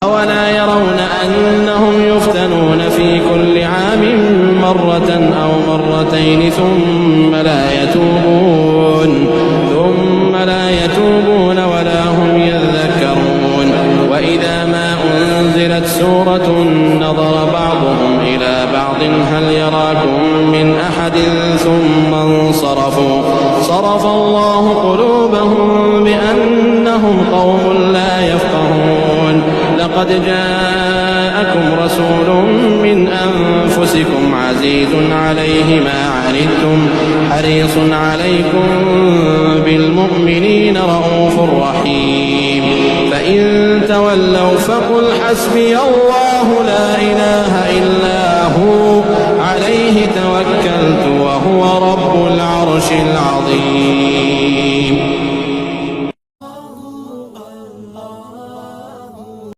أولا يرون أنهم يفتنون في كل عام مرة أو مرتين ثم لا يتوبون ولا هم يذكرون. وإذا ما أنزلت سورة نظر بعضهم إلى بعض هل يراكم من أحد ثم انصرفوا صرف الله قلوبهم بأنهم قوم لا يفقهون. لقد جاءكم رسول من أنفسكم عزيز عليه ما عنتم حريص عليكم بالمؤمنين رؤوف رحيم. فإن تولوا فقل حسبي الله لا إله إلا هو عليه توكلت وهو رب العرش العظيم.